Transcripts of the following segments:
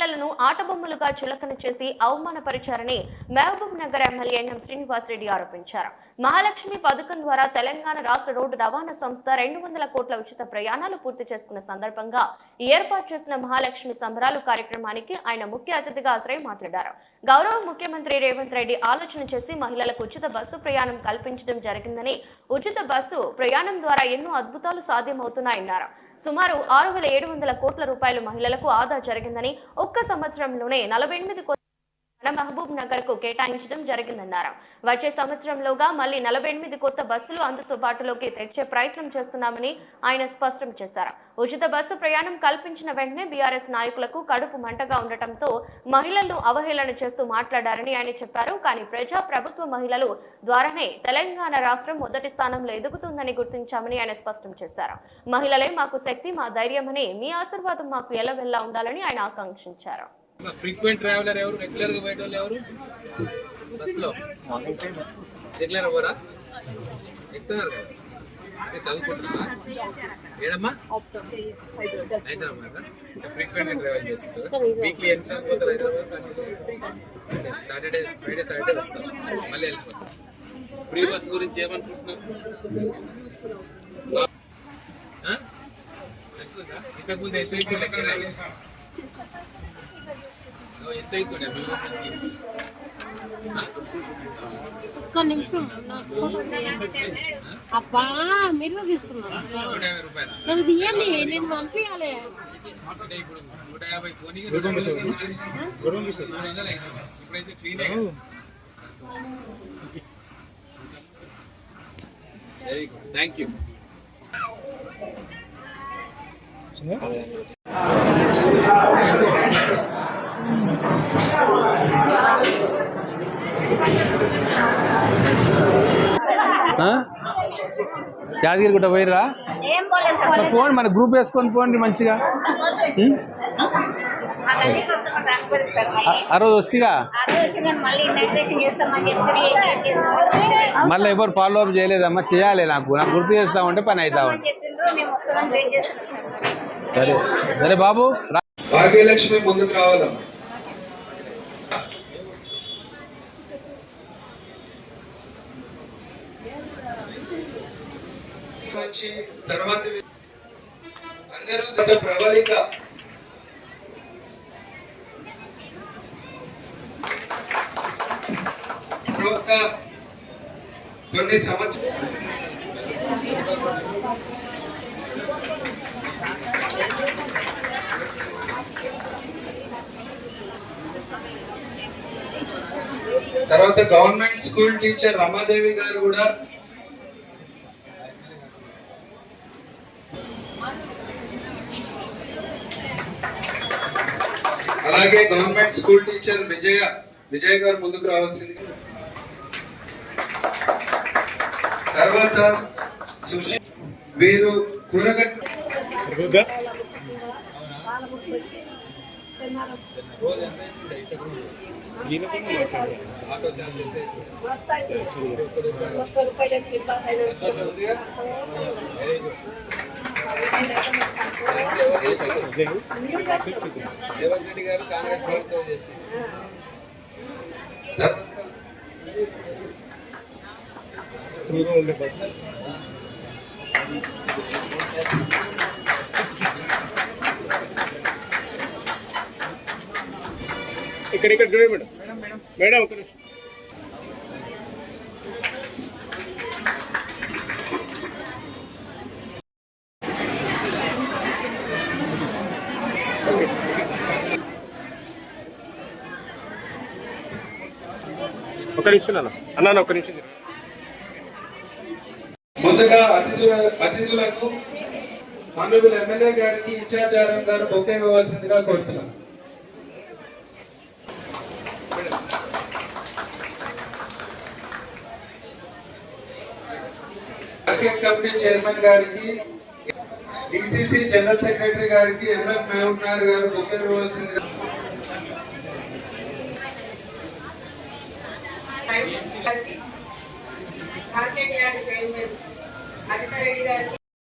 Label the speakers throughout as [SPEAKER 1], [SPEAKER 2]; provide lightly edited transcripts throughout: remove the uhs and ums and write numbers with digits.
[SPEAKER 1] మహిళలను ఆటబొమ్మలుగా చులకన చేసి అవమానపరిచారని మహబూబ్ నగర్ ఎమ్మెల్యే ఎన్ఎం శ్రీనివాసరెడ్డి ఆరోపించారు. మహాలక్ష్మి పథకం ద్వారా తెలంగాణ రాష్ట్ర రోడ్డు రవాణా సంస్థ 200 కోట్ల ఉచిత ప్రయాణాలు పూర్తి చేసుకున్న సందర్భంగా ఏర్పాటు చేసిన మహాలక్ష్మి సంబరాలు కార్యక్రమానికి ఆయన ముఖ్య అతిథిగా హాజరై మాట్లాడారు. గౌరవ ముఖ్యమంత్రి రేవంత్ రెడ్డి ఆలోచన చేసి మహిళలకు ఉచిత బస్సు ప్రయాణం కల్పించడం జరిగిందని, ఉచిత బస్సు ప్రయాణం ద్వారా ఎన్నో అద్భుతాలు సాధ్యమవుతున్నాయన్నారు. సుమారు 6,700 కోట్ల రూపాయలు మహిళలకు ఆదా జరిగిందని, ఒక్క సంవత్సరంలోనే 48 కోట్ల మహబూబ్ నగర్ కు కేటాయించడం జరిగిందన్నారు. వచ్చే సంవత్సరంలోగా మళ్లీ 48 కొత్త బస్సులు అందుబాటులోకి తెచ్చే ప్రయత్నం చేస్తున్నామని ఆయన స్పష్టం చేశారు. ఉచిత బస్సు ప్రయాణం కల్పించిన వెంటనే బీఆర్ఎస్ నాయకులకు కడుపు మంటగా ఉండటంతో మహిళలను అవహేళన చేస్తూ మాట్లాడారని ఆయన చెప్పారు. కానీ ప్రజా ప్రభుత్వ మహిళలు ద్వారానే తెలంగాణ రాష్ట్రం మొదటి స్థానంలో ఎదుగుతుందని గుర్తించామని ఆయన స్పష్టం చేశారు. మహిళలే మాకు శక్తి, మా ధైర్యమని, మీ ఆశీర్వాదం మాకు ఎల్లవెల్లా ఉండాలని ఆయన ఆకాంక్షించారు.
[SPEAKER 2] ఫ్రీక్వెంట్ ట్రావెలర్ ఎవరు, రెగ్యులర్ గా పోయేటోళ్ళు ఎవరు? బస్ లో రెగ్యులర్ ఎవరా ఎక్కుతున్నారు కదా, చదువుకుంటున్నారా? ఏడమ్మా హైదరాబాద్ ఫ్రీక్వెంట్ ట్రావెల్ చేస్తుంటారు. వీక్లీ ఎన్నిసార్లు పోతారు హైదరాబాద్? సాటర్డే, ఫ్రైడే, సాటర్డే వస్తారు, మళ్ళీ వెళ్ళిపోతారు. ఫ్రీ బస్ గురించి ఏమనుకుంటున్నారు? ఇంతకుముందు అయిపోయి లెక్క ఎంత అవుతుండే
[SPEAKER 3] అబ్బా మీరు తీస్తున్నారు నాకు తీయండి, నేను పంపించాలి.
[SPEAKER 2] ఇప్పుడు 150 పోనీ 300 ఇప్పుడైతే ఫ్రీనే. Very good, thank you.
[SPEAKER 4] Yadagirigutta పోయిర్రా? పోండి, మన గ్రూప్ వేసుకొని పోండి మంచిగా. ఆ రోజు వస్తేగా మళ్ళీ ఎవరు ఫాలో అప్ చేయలేదమ్మా, చేయాలి. నాకు గుర్తు చేస్తామంటే పని అవుతా ఉంది. సరే సరే బాబు.
[SPEAKER 5] భాగ్యలక్ష్మి ముందుకు రావాలమ్మా. తర్వాత అందరూ ప్రబలిక కొన్ని సంవత్సరాలు తర్వాత గవర్నమెంట్ స్కూల్ టీచర్ రమాదేవి గారు కూడా అలాగే గవర్నమెంట్ స్కూల్ టీచర్ విజయ్ గారు ముందుకు రావాల్సింది. తర్వాత వీరు కూరగాయ
[SPEAKER 2] రేవంత్ రెడ్డి గారు కాంగ్రెస్ ప్రభుత్వం చేసి
[SPEAKER 6] ఇక్కడ మేడం మేడం ఒక నిమిషం. ఒక నిమిషం అన్న ఒక నిమిషం.
[SPEAKER 5] ముందుగా అతిథులకు ఆనరబుల్ ఎమ్మెల్యే గారికి ఇన్ఛార్జ్ ఆర్ఎం గారు బొకే ఇవ్వాల్సిందిగా కోరుతున్నాం. మార్కెట్ కమిటీ చైర్మన్ గారికి, డిసిసి జనరల్ సెక్రటరీ గారికి, ఎంఎఫ్ మహబూబ్ నగర్ గారు బొకే ఇవ్వాల్సిందిగా.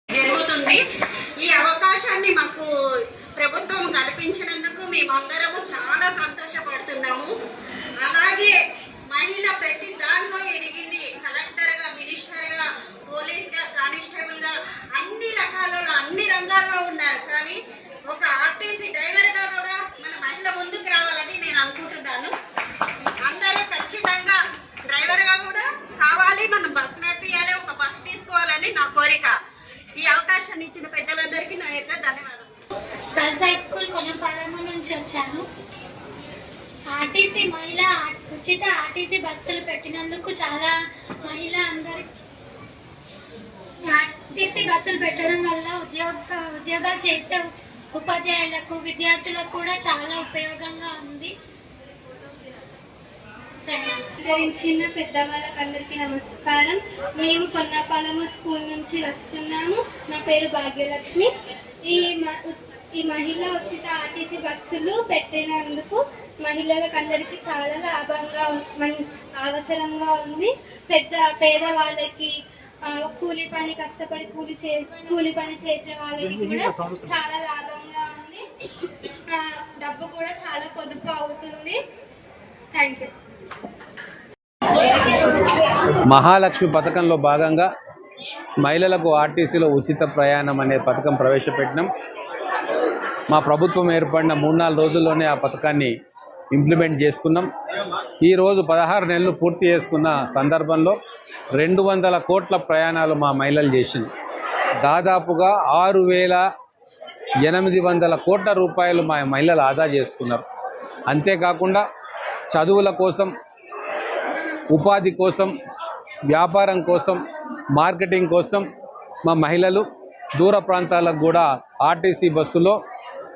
[SPEAKER 7] జరుగుతుంది. ఈ అవకాశాన్ని మాకు ప్రభుత్వం కల్పించినందుకు మేమందరము అవకాశాన్ని ఇచ్చిన పెద్దలందరికీ నా యొక్క ధన్యవాదాలు.
[SPEAKER 3] గర్ల్స్ హై స్కూల్ కొనపాలెం నుంచి వచ్చాను. ఉచిత ఆర్టీసీ బస్సులు పెట్టినందుకు చాలా ఆర్టీసీ బస్సులు పెట్టడం వల్ల ఉద్యోగాలు చేసే ఉపాధ్యాయులకు విద్యార్థులకు కూడా చాలా ఉపయోగంగా ఉంది.
[SPEAKER 8] ధరించిన పెద్దవాళ్ళకందరికీ నమస్కారం. మేము కొన్నపాలెం స్కూల్ నుంచి వస్తున్నాము. నా పేరు భాగ్యలక్ష్మి. ఈ మహిళా ఉచిత ఆర్టీసీ బస్సులు పెట్టినందుకు మహిళలకందరికీ చాలా లాభంగా అవసరంగా ఉంది. పేదవాళ్ళకి కూలి పని కష్టపడి కూలి పని చేసే వాళ్ళకి కూడా చాలా లాభంగా ఉంది. డబ్బు కూడా చాలా పొదుపు అవుతుంది. Thank you.
[SPEAKER 4] మహాలక్ష్మి పథకంలో భాగంగా మహిళలకు ఆర్టీసీలో ఉచిత ప్రయాణం అనే పథకం ప్రవేశపెట్టినాం. మా ప్రభుత్వం ఏర్పడిన 3-4 రోజుల్లోనే ఆ పథకాన్ని ఇంప్లిమెంట్ చేసుకున్నాం. ఈరోజు 16 నెలలు పూర్తి చేసుకున్న సందర్భంలో 200 కోట్ల ప్రయాణాలు మా మహిళలు చేసింది. దాదాపుగా 6,800 కోట్ల రూపాయలు మా మహిళలు ఆదా చేసుకున్నారు. అంతేకాకుండా చదువుల కోసం, ఉపాధి కోసం, వ్యాపారం కోసం, మార్కెటింగ్ కోసం మా మహిళలు దూర ప్రాంతాలకు కూడా ఆర్టీసీ బస్సులో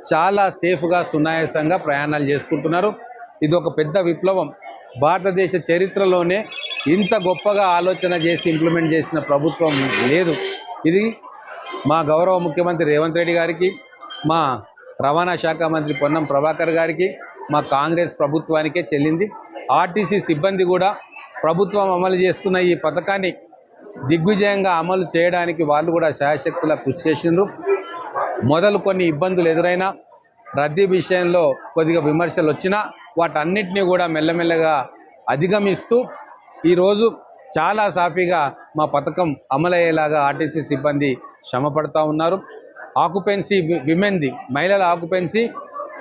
[SPEAKER 4] చాలా సేఫ్గా సునాయాసంగా ప్రయాణాలు చేసుకుంటున్నారు. ఇది ఒక పెద్ద విప్లవం. భారతదేశ చరిత్రలోనే ఇంత గొప్పగా ఆలోచన చేసి ఇంప్లిమెంట్ చేసిన ప్రభుత్వం లేదు. ఇది మా గౌరవ ముఖ్యమంత్రి రేవంత్ రెడ్డి గారికి, మా రవాణా శాఖ మంత్రి పొన్నం ప్రభాకర్ గారికి, మా కాంగ్రెస్ ప్రభుత్వానికే చెల్లింది. ఆర్టీసీ సిబ్బంది కూడా ప్రభుత్వం అమలు చేస్తున్న ఈ పథకాన్ని దిగ్విజయంగా అమలు చేయడానికి వాళ్ళు కూడా శాయశక్తులా కృషి చేసిండ్రు. మొదలు కొన్ని ఇబ్బందులు ఎదురైనా, రద్దీ విషయంలో కొద్దిగా విమర్శలు వచ్చినా వాటన్నిటినీ కూడా మెల్లమెల్లగా అధిగమిస్తూ ఈరోజు చాలా సాఫీగా మా పథకం అమలయ్యేలాగా ఆర్టీసీ సిబ్బంది శ్రమపడతా ఉన్నారు. ఆక్యుపెన్సీ విమెన్ది, మహిళల ఆక్యుపెన్సీ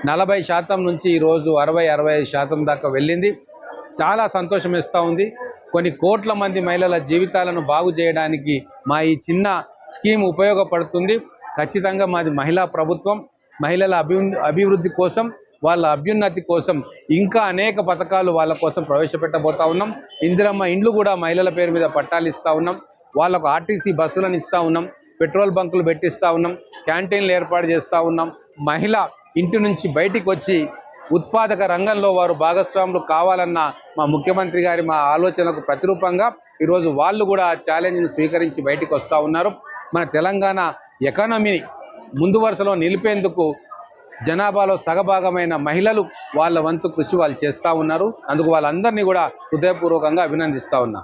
[SPEAKER 4] 40% నుంచి ఈరోజు 60-65% దాకా వెళ్ళింది. చాలా సంతోషం ఇస్తూ ఉంది. కొన్ని కోట్ల మంది మహిళల జీవితాలను బాగు చేయడానికి మా ఈ చిన్న స్కీమ్ ఉపయోగపడుతుంది. ఖచ్చితంగా మాది మహిళా ప్రభుత్వం. మహిళల అభివృద్ధి కోసం, వాళ్ళ అభ్యున్నతి కోసం ఇంకా అనేక పథకాలు వాళ్ళ కోసం ప్రవేశపెట్టబోతా ఉన్నాం. ఇందిరమ్మ ఇండ్లు కూడా మహిళల పేరు మీద పట్టాలు ఇస్తూ ఉన్నాం. వాళ్ళకు ఆర్టీసీ బస్సులను ఇస్తూ ఉన్నాం. పెట్రోల్ బంకులు పెట్టిస్తూ ఉన్నాం. క్యాంటీన్లు ఏర్పాటు చేస్తూ ఉన్నాం. మహిళ ఇంటి నుంచి బయటికి వచ్చి ఉత్పాదక రంగంలో వారు భాగస్వాములు కావాలన్న మా ముఖ్యమంత్రి గారి మా ఆలోచనకు ప్రతిరూపంగా ఈరోజు వాళ్ళు కూడా ఛాలెంజ్ను స్వీకరించి బయటికి వస్తూ ఉన్నారు. మన తెలంగాణ ఎకానమీని ముందు వరుసలో నిలిపేందుకు జనాభాలో సగభాగమైన మహిళలు వాళ్ళ వంతు కృషి వాళ్ళు చేస్తూ ఉన్నారు. అందుకు వాళ్ళందరినీ కూడా హృదయపూర్వకంగా అభినందిస్తూ ఉన్నా.